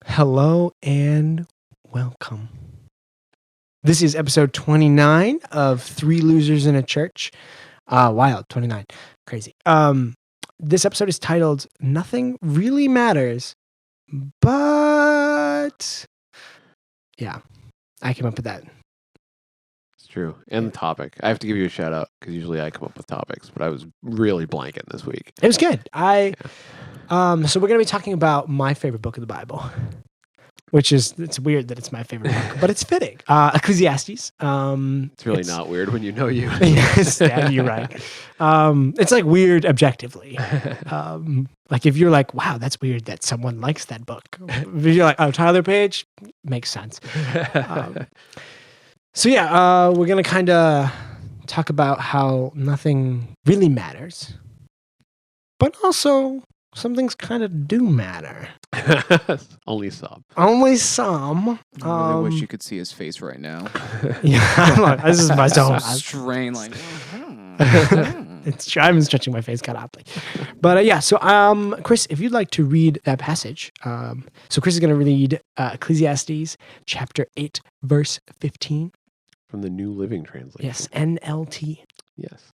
Hello and welcome. This is episode 29 of Three Losers in a Church. Wild, 29. Crazy. This episode is titled Nothing Really Matters, but yeah, I came up with that. It's true. And the topic. I have to give you a shout out because usually I come up with topics, but I was really blanking this week. It was good. So we're going to be talking about my favorite book of the Bible, which is, it's weird that it's my favorite book, but it's fitting. Ecclesiastes. It's really not weird when you know you. Yes, yeah, you're right. It's like weird objectively. Like if you're like, wow, that's weird that someone likes that book. If you're like, oh, Tyler Page, makes sense. So yeah, we're going to kind of talk about how nothing really matters, but also some things kind of do matter. Only some. Only some. I really wish you could see his face right now. Yeah, this is my So zone. strain, like. I'm stretching my face kind of oddly. But yeah, so Chris, if you'd like to read that passage. So Chris is going to read Ecclesiastes chapter 8, verse 15. From the New Living Translation. Yes, NLT. Yes.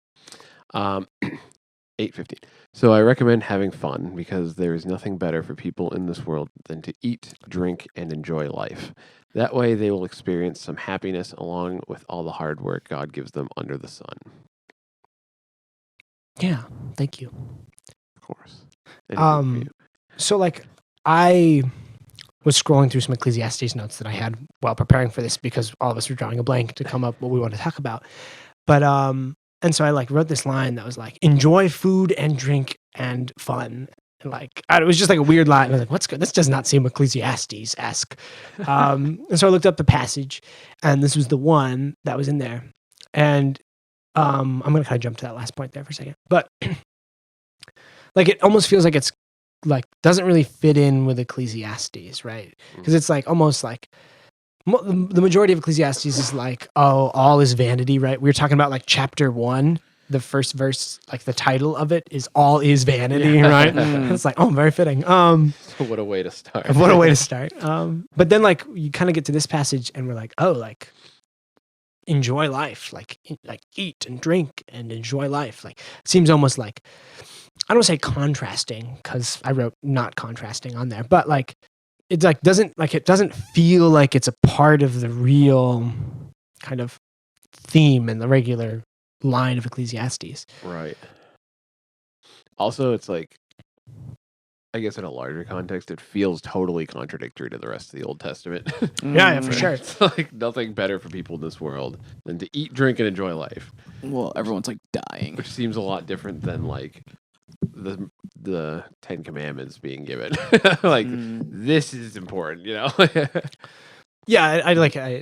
8:15. So I recommend having fun because there is nothing better for people in this world than to eat, drink, and enjoy life. That way they will experience some happiness along with all the hard work God gives them under the sun. Yeah, thank you. Of course. Anything for you. So like I was scrolling through some Ecclesiastes notes that I had while preparing for this because all of us were drawing a blank to come up what we want to talk about. But and so I like wrote this line that was like, enjoy food and drink and fun. And like, it was just like a weird line. I was like, what's good? This does not seem Ecclesiastes-esque. And so I looked up the passage and this was the one that was in there. And I'm going to kind of jump to that last point there for a second. But like, it almost feels like it's like, doesn't really fit in with Ecclesiastes, right? Because it's like, almost like, the majority of Ecclesiastes is like, oh, all is vanity, right? We were talking about like chapter 1, the first verse, like the title of it is all is vanity, right? It's like, oh, very fitting. What a way to start. What a way to start. But then like you kind of get to this passage and we're like, oh, like enjoy life, like eat and drink and enjoy life. Like it seems almost like, I don't say contrasting because I wrote not contrasting on there, but like, it's like it doesn't feel like it's a part of the real kind of theme in the regular line of Ecclesiastes. Right. Also, it's like, I guess in a larger context, it feels totally contradictory to the rest of the Old Testament. Yeah, for sure. It's like nothing better for people in this world than to eat, drink, and enjoy life. Well, everyone's like dying. Which seems a lot different than like the 10 Commandments being given. Like this is important, you know? Yeah, I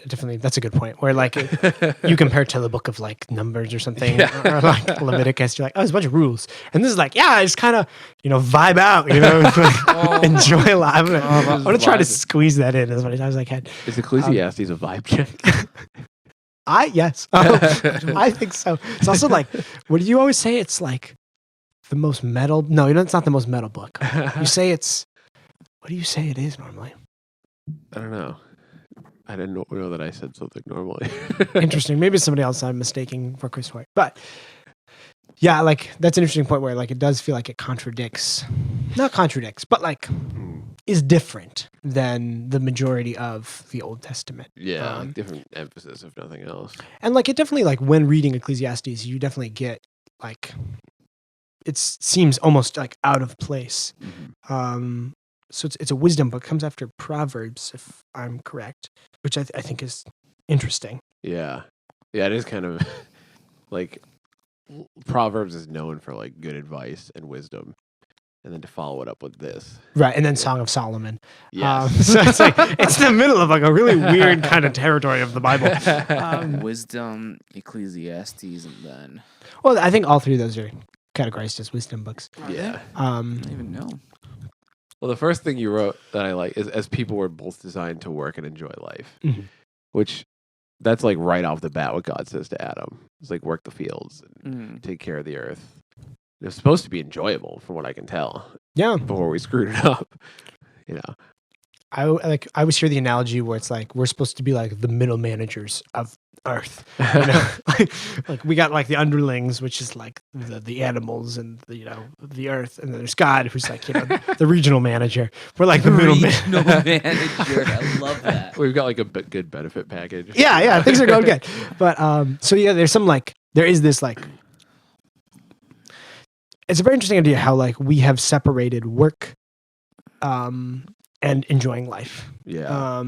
definitely, that's a good point. Where like you compare it to the book of like Numbers or something, or like Leviticus, you're like, oh, there's a bunch of rules. And this is like, yeah, just kind of, vibe out, enjoy life. I'm going to try to squeeze that in as many times as I can. Is Ecclesiastes a vibe check? Yes. I think so. It's also like, what do you always say? It's like the most metal. No, it's not the most metal book. You say what do you say it is normally? I don't know. I didn't know that I said something normally. Interesting. Maybe it's somebody else I'm mistaking for Chris White. But yeah, like that's an interesting point where like it does feel like it not contradicts, but like is different than the majority of the Old Testament. Yeah, like different emphasis if nothing else. And like it definitely, like when reading Ecclesiastes, you definitely get like, it seems almost like out of place. So it's a wisdom book. It comes after Proverbs, if I'm correct, which I think is interesting. Yeah. Yeah, it is kind of like Proverbs is known for like good advice and wisdom. And then to follow it up with this. Right. And then Song of Solomon. Yes. So it's like, it's in the middle of like a really weird kind of territory of the Bible. Wisdom, Ecclesiastes, and then. Well, I think all three of those are categorized as wisdom books. Yeah. I don't even know. Well, the first thing you wrote that I like is as people were both designed to work and enjoy life, which that's like right off the bat what God says to Adam. It's like work the fields and take care of the earth. It was supposed to be enjoyable from what I can tell. Yeah. Before we screwed it up, I always hear the analogy where it's like we're supposed to be like the middle managers of Earth. You know? like we got like the underlings, which is like the animals and the Earth, and then there's God, who's like the regional manager. We're like the middle Regional manager. I love that. We've got like a good benefit package. Yeah, things are going good. But so yeah, there is this like. It's a very interesting idea how like we have separated work and enjoying life. Yeah.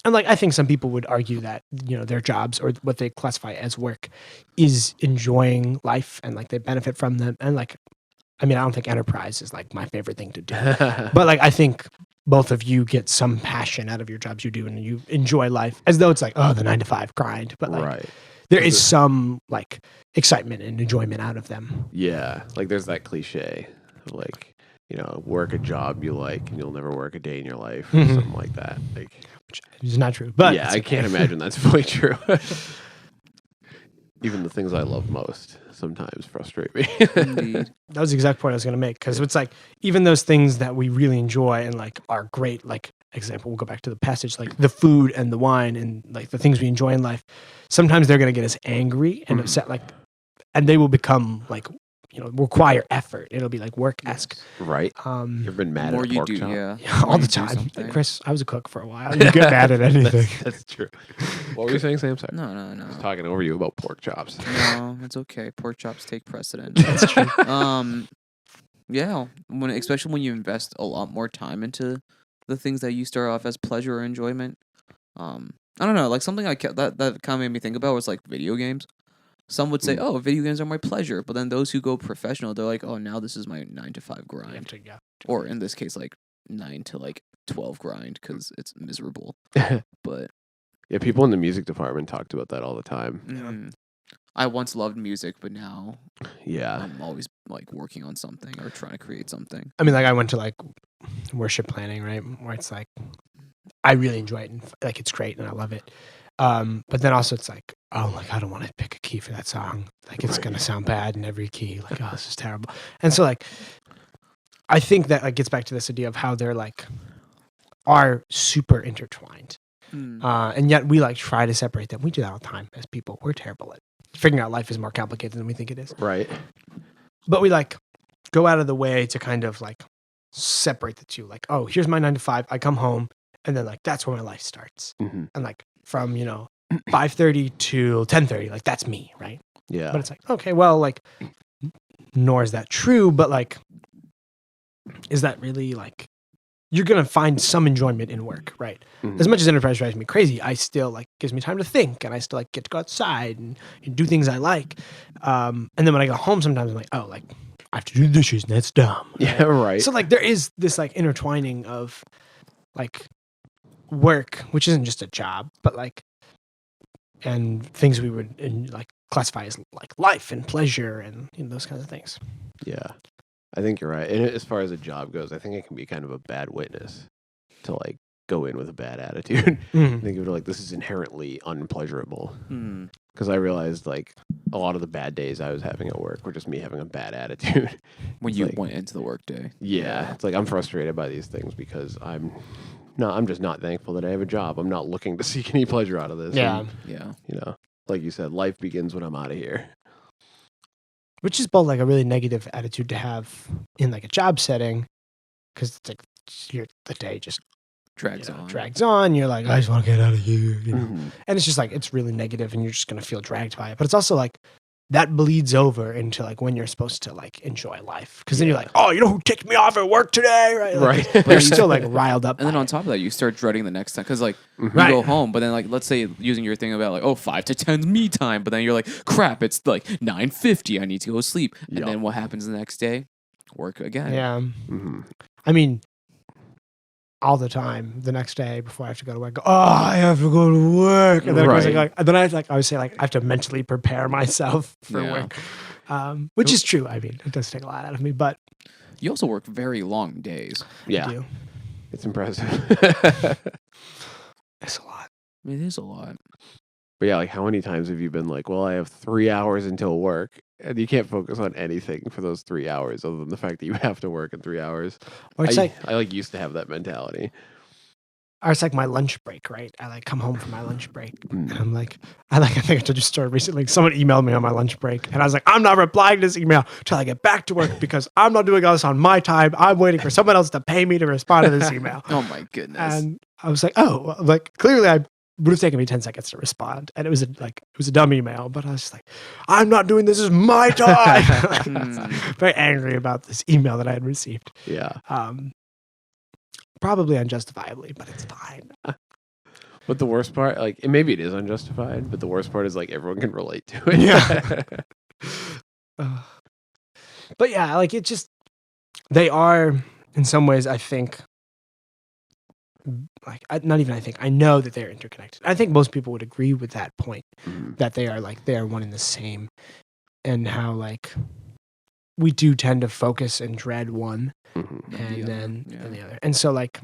And like I think some people would argue that their jobs or what they classify as work is enjoying life and like they benefit from them. And like I don't think enterprise is like my favorite thing to do. But like I think both of you get some passion out of your jobs you do and you enjoy life as though it's like, oh, the 9-to-5 grind. But like right. there is some like excitement and enjoyment out of them. Yeah. Like there's that cliche, like, work a job you like and you'll never work a day in your life or something like that. Like, which is not true. But yeah, I can't imagine that's fully true. Even the things I love most sometimes frustrate me. Indeed. That was the exact point I was going to make, because it's like even those things that we really enjoy and like are great, like example, we'll go back to the passage, like the food and the wine and like the things we enjoy in life, sometimes they're going to get us angry and upset, like, and they will become like, require effort. It'll be like work-esque. Right. You've ever been mad More at a you pork do, chop? yeah. All the time. Like, Chris, I was a cook for a while. You get mad at anything. That's true. What were you saying, Sam? Sorry. No. I was talking over you about pork chops. No, it's okay. Pork chops take precedent. That's true. Yeah, especially when you invest a lot more time into the things that you start off as pleasure or enjoyment. I don't know, like something that kind of made me think about was like video games. Some would say, "Oh, video games are my pleasure," but then those who go professional, they're like, "Oh, now this is my 9-to-5 grind," or in this case, like 9 to like 12 grind because it's miserable. But yeah, people in the music department talked about that all the time. I once loved music, but now I'm always like working on something or trying to create something. I mean, like I went to like worship planning, right? Where it's like, I really enjoy it and like it's great and I love it. But then also it's like, oh, like I don't want to pick a key for that song. Like it's going to sound bad in every key. Like, oh, this is terrible. And so like, I think that like gets back to this idea of how they're like, are super intertwined. And yet we like try to separate them. We do that all the time as people. We're terrible at figuring out life is more complicated than we think it is. Right. But we like go out of the way to kind of like separate the two. Like, oh, here's my 9-to-5. I come home and then like, that's where my life starts. And like from, 5:30 to 10:30, like that's me. Right. Yeah. But it's like, okay, well, like, nor is that true, but like, is that really like, you're going to find some enjoyment in work, right? As much as enterprise drives me crazy, I still like gives me time to think and I still like get to go outside and do things I like. And then when I go home, sometimes I'm like, oh, like I have to do the dishes and that's dumb. Right? Yeah, right. So like there is this like intertwining of like work, which isn't just a job, but like, and things we would like classify as like life and pleasure and those kinds of things. Yeah. I think you're right. And as far as a job goes, I think it can be kind of a bad witness to like go in with a bad attitude. Think of it like this is inherently unpleasurable. Because I realized like a lot of the bad days I was having at work were just me having a bad attitude. When you went into the workday. Yeah. It's like I'm frustrated by these things because I'm just not thankful that I have a job. I'm not looking to seek any pleasure out of this. Yeah. And, like you said, life begins when I'm out of here. Which is both like a really negative attitude to have in like a job setting, because it's like the day just drags on. You're like, I just want to get out of here, and it's just like it's really negative, and you're just gonna feel dragged by it. But it's also like that bleeds over into like when you're supposed to like enjoy life, because then you're like, oh, who ticked me off at work today, right? Like, right. But you're still like riled up. And then on top of that, you start dreading the next time because like you go home, but then like let's say using your thing about like 5 to 10 me time, but then you're like, crap, it's like 9:50, I need to go sleep, and then what happens the next day? Work again. Yeah. I mean, all the time. The next day before I have to go to work, I have to go to work, and then I always say like I have to mentally prepare myself for work, which is true. I mean, it does take a lot out of me, but you also work very long days. Yeah, it's impressive. It's a lot. It is a lot. But yeah, like how many times have you been like, well, I have 3 hours until work, and you can't focus on anything for those 3 hours other than the fact that you have to work in 3 hours. Or it's I like used to have that mentality. or it's like my lunch break, right? I like come home from my lunch break and I'm like, I think I told you a story recently. Someone emailed me on my lunch break and I was like, I'm not replying to this email till I get back to work because I'm not doing all this on my time. I'm waiting for someone else to pay me to respond to this email. Oh my goodness. And I was like, oh, like clearly I would have taken me 10 seconds to respond. And it was a dumb email, but I was just like, I'm not doing this. This is my time. I was very angry about this email that I had received. Yeah. Probably unjustifiably, but it's fine. But the worst part, like, maybe it is unjustified, but the worst part is like everyone can relate to it. Yeah. But yeah, like it just, they are in some ways, I think, like, not even I think, I know that they're interconnected. I think most people would agree with that point, that they are one and the same, and how like we do tend to focus and dread one and then the other. And so like,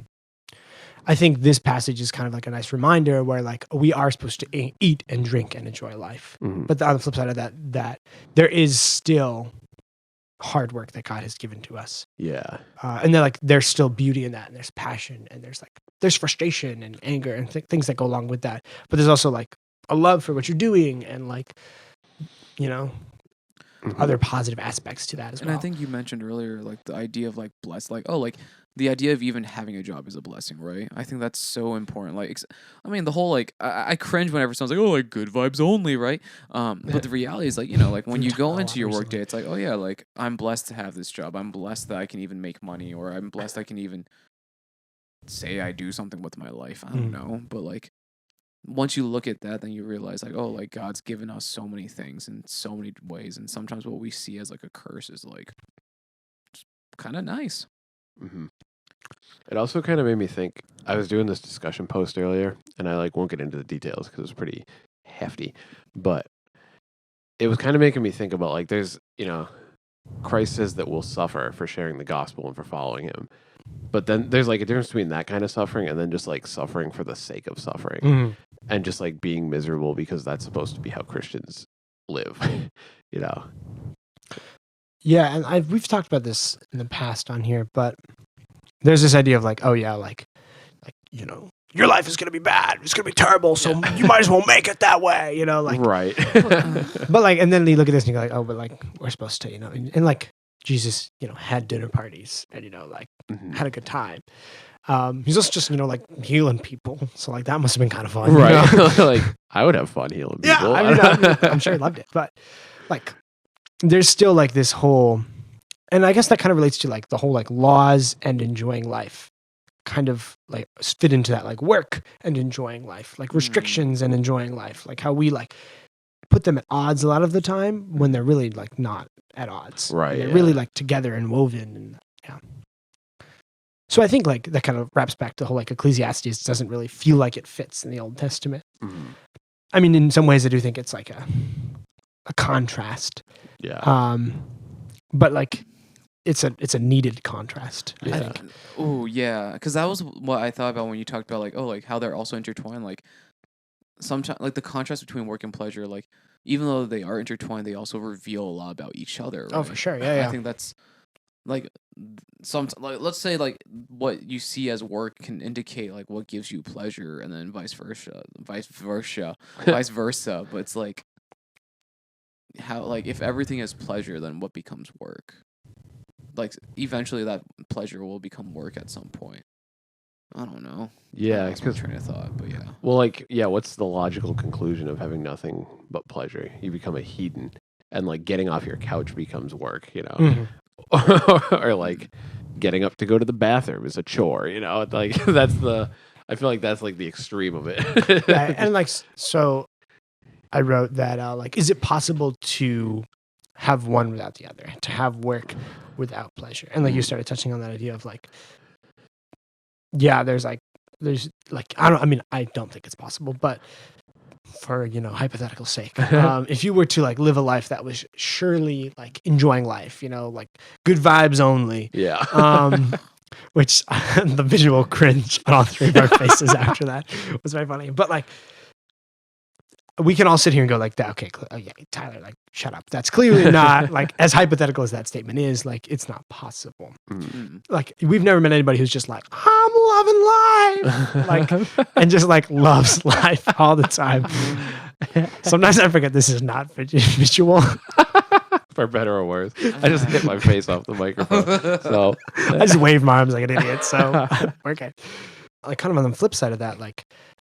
I think this passage is kind of like a nice reminder where like we are supposed to eat and drink and enjoy life. But on the flip side of that there is still hard work that God has given to us. Yeah. And then like there's still beauty in that, and there's passion, and there's frustration and anger and things that go along with that. But there's also like a love for what you're doing and like, you know, other positive aspects to that as well. And I think you mentioned earlier, like the idea of like blessed, like, oh, like the idea of even having a job is a blessing, right? I think that's so important. Like, I mean, the whole like, I cringe whenever someone's like, oh, like good vibes only, right? But the reality is like, you know, like when you go into your work day, it's like, oh yeah, like I'm blessed to have this job. I'm blessed that I can even make money, or I'm blessed I can even say I do something with my life. I don't know, but like, once you look at that, then you realize like, oh, like God's given us so many things in so many ways, and sometimes what we see as like a curse is like kind of nice. It also kind of made me think. I was doing this discussion post earlier, and I like won't get into the details because it was pretty hefty, but it was kind of making me think about like there's, you know, Christ says that we'll suffer for sharing the gospel and for following him. But then there's like a difference between that kind of suffering and then just like suffering for the sake of suffering and just like being miserable because that's supposed to be how Christians live, you know? Yeah. And we've talked about this in the past on here, but there's this idea of like, oh yeah, like, you know, your life is going to be bad. It's going to be terrible. So you might as well make it that way, you know, like, right. But like, and then you look at this and you're like, oh, but like we're supposed to, you know, and like Jesus, you know, had dinner parties and, you know, like had a good time. He's also just, you know, like healing people. So like that must have been kind of fun. Right. You know? Like I would have fun healing people. Yeah, I mean, I'm sure he loved it. But like there's still like this whole, and I guess that kind of relates to like the whole like laws and enjoying life kind of like fit into that, like work and enjoying life, like restrictions and enjoying life, like how we like put them at odds a lot of the time when they're really like not at odds. Right. They're really like together and woven. And yeah. So I think like that kind of wraps back to the whole like Ecclesiastes doesn't really feel like it fits in the Old Testament. I mean, in some ways I do think it's like a contrast. Yeah. But like it's a needed contrast, I think. Oh yeah, because that was what I thought about when you talked about like, oh, like how they're also intertwined. Like sometimes, like the contrast between work and pleasure, like even though they are intertwined, they also reveal a lot about each other. Right? Oh, for sure. Yeah. I think that's like like let's say like what you see as work can indicate like what gives you pleasure, and then vice versa. But it's like how like if everything is pleasure, then what becomes work? Like eventually that pleasure will become work at some point. I don't know. Yeah, I lost my train of thought, but yeah. Well, like, yeah, what's the logical conclusion of having nothing but pleasure? You become a hedon, and like getting off your couch becomes work, you know, or like getting up to go to the bathroom is a chore, you know. Like I feel like that's like the extreme of it. Right. And like so, I wrote that like, is it possible to have one without the other, to have work without pleasure? And like you started touching on that idea of like, yeah, there's like I don't think it's possible, but for, you know, hypothetical sake, if you were to like live a life that was surely like enjoying life, you know, like good vibes only, which the visual cringe on all three of our faces after that was very funny, but like we can all sit here and go like that. Okay, yeah, Tyler, like shut up. That's clearly not like as hypothetical as that statement is. Like it's not possible. Like we've never met anybody who's just like, I'm loving life, like, and just like loves life all the time. Sometimes I forget this is not visual. For better or worse, I just hit my face off the microphone. So I just wave my arms like an idiot. So okay. Like kind of on the flip side of that, like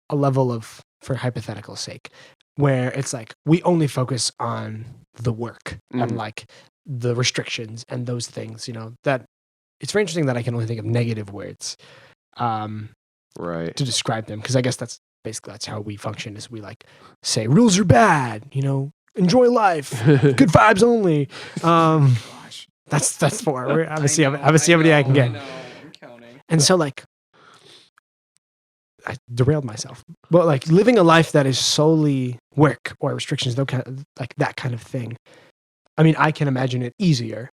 a level of, for hypothetical sake, where it's like we only focus on the work and like the restrictions and those things, you know, that it's very interesting that I can only think of negative words right to describe them. Cause I guess that's how we function, is we like say rules are bad, you know, enjoy life, good vibes only. Gosh. That's four. I'm gonna see how many I can get. I know. I'm counting. And so like I derailed myself. But like living a life that is solely work or restrictions, though, like that kind of thing. I mean, I can imagine it easier,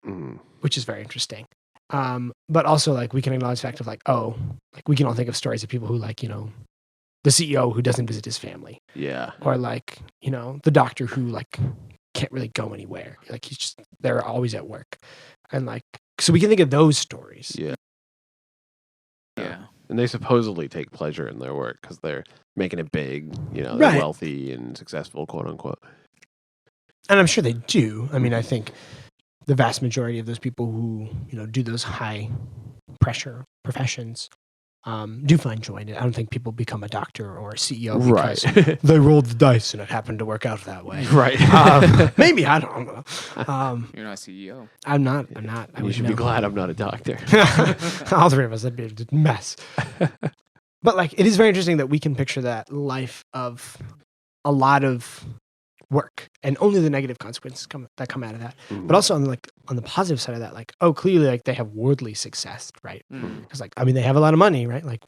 which is very interesting. But also like we can acknowledge the fact of like, oh, like we can all think of stories of people who like, you know, the CEO who doesn't visit his family. Yeah. Or like, you know, the doctor who like can't really go anywhere. Like they're always at work. And like, so we can think of those stories. Yeah. Yeah. And they supposedly take pleasure in their work because they're making it big, you know, they're wealthy and successful, quote unquote. And I'm sure they do. I mean, I think the vast majority of those people who, you know, do those high pressure professions do find joy in it. I don't think people become a doctor or a CEO because they rolled the dice and it happened to work out that way. Right. Maybe, I don't know. You're not a CEO. I'm not. You should be glad I'm not a doctor. All three of us, that'd be a mess. But like, it is very interesting that we can picture that life of a lot of work and only the negative consequences come out of that. But also on the positive side of that, like, oh, clearly like they have worldly success, right? Because like, I mean, they have a lot of money, right? Like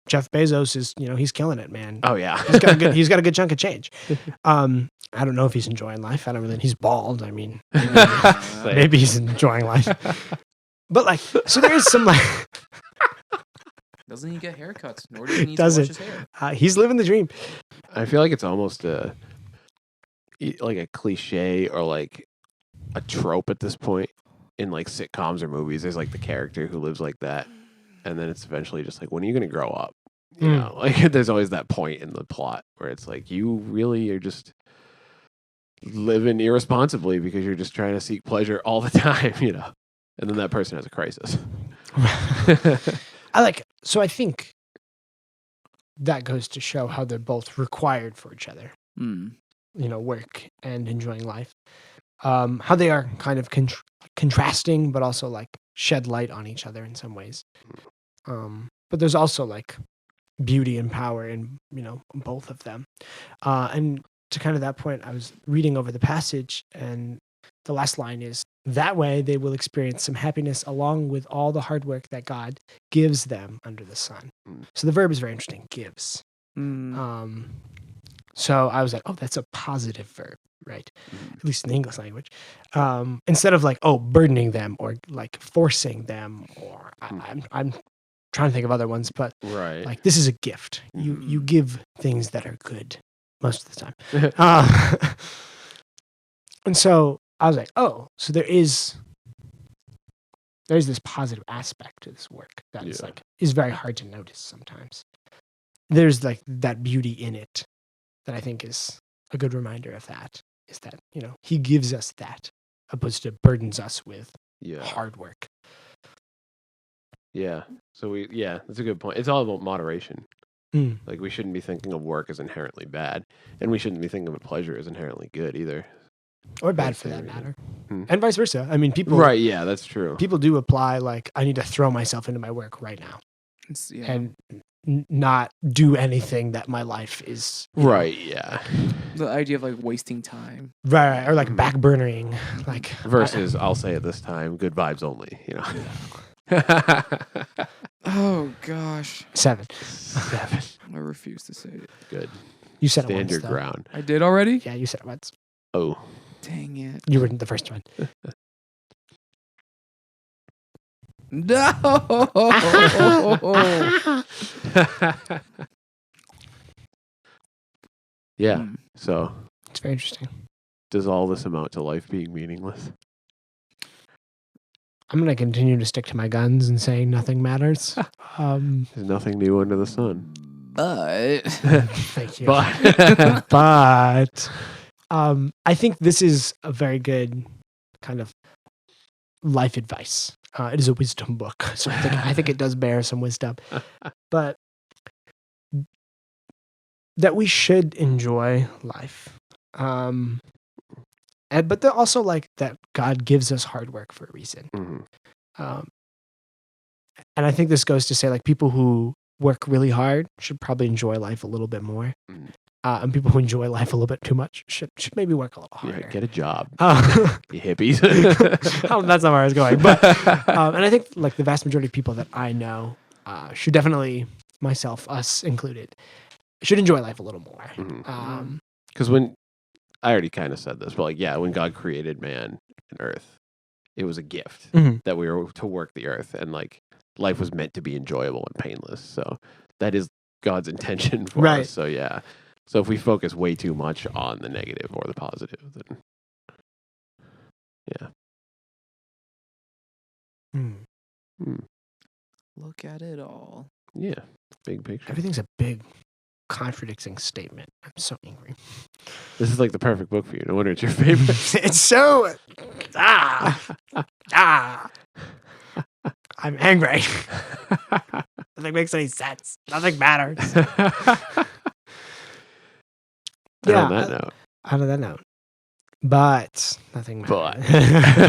Jeff Bezos is, you know, he's killing it, man. Oh yeah. he's got a good chunk of change. I don't know if he's enjoying life. He's bald. I mean, maybe he's enjoying life. But like, so there is some like, doesn't he get haircuts? Nor does he need to wash his hair. He's living the dream. I feel like it's almost like a cliche or like a trope at this point in like sitcoms or movies. There's like the character who lives like that, and then it's eventually just like, when are you going to grow up? You know, like there's always that point in the plot where it's like, you really are just living irresponsibly because you're just trying to seek pleasure all the time, you know, and then that person has a crisis. So I think that goes to show how they're both required for each other. You know, work and enjoying life. How they are kind of contrasting, but also like shed light on each other in some ways. But there's also like beauty and power in, you know, both of them. And to kind of that point, I was reading over the passage, and the last line is, that way they will experience some happiness along with all the hard work that God gives them under the sun. So the verb is very interesting, gives. So I was like, oh, that's a positive verb, right? At least in the English language. Instead of like, oh, burdening them or like forcing them, or I'm trying to think of other ones, but like this is a gift. You give things that are good most of the time. And so I was like, oh, so there's this positive aspect to this work that is like is very hard to notice sometimes. There's like that beauty in it that I think is a good reminder of that, is that, you know, he gives us that opposed to burdens us with hard work. Yeah. So that's a good point. It's all about moderation. Like we shouldn't be thinking of work as inherently bad, and we shouldn't be thinking of pleasure as inherently good either. Or bad for that matter. And vice versa. I mean, people... Right, yeah, that's true. People do apply, like, I need to throw myself into my work right now. And not do anything that my life is... Right, yeah. The idea of, like, wasting time. Right, or, like, backburnering. Like, versus, I'll say it this time, good vibes only, you know. Oh, gosh. 7. I refuse to say it. Good. You said Stand it once, your though. ground. I did already? Yeah, you said it once. Oh. Dang it. You were the first one. No! Yeah, so... It's very interesting. Does all this amount to life being meaningless? I'm going to continue to stick to my guns and say nothing matters. There's nothing new under the sun. But Thank you. But But I think this is a very good kind of life advice. It is a wisdom book, so I think it does bear some wisdom. But that we should enjoy life, but also like that God gives us hard work for a reason. And I think this goes to say like people who work really hard should probably enjoy life a little bit more. And people who enjoy life a little bit too much should maybe work a little harder. Yeah, get a job, you hippies. That's not where I was going. But and I think like the vast majority of people that I know should definitely, myself, us included, should enjoy life a little more. Because when I already kind of said this, but like when God created man and earth, it was a gift that we were to work the earth, and like life was meant to be enjoyable and painless. So that is God's intention for us. So yeah. So if we focus way too much on the negative or the positive, then look at it all. Yeah, big picture. Everything's a big contradicting statement. I'm so angry. This is like the perfect book for you. No wonder it's your favorite. It's so I'm angry. Nothing makes any sense. Nothing matters. On that note. Out of that note. But nothing matters.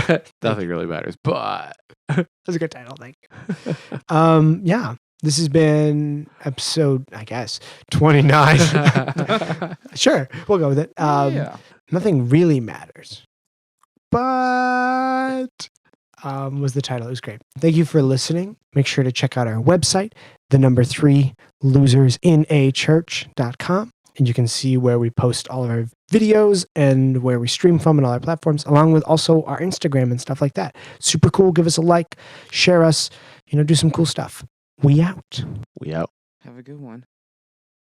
But nothing really matters. But that's a good title, thank you. Yeah. This has been episode, I guess, 29. Sure, we'll go with it. Nothing really matters. But was the title. It was great. Thank you for listening. Make sure to check out our website, 3 losersinachurch.com. And you can see where we post all of our videos and where we stream from and all our platforms, along with also our Instagram and stuff like that. Super cool. Give us a like, share us, do some cool stuff. We out. We out. Have a good one.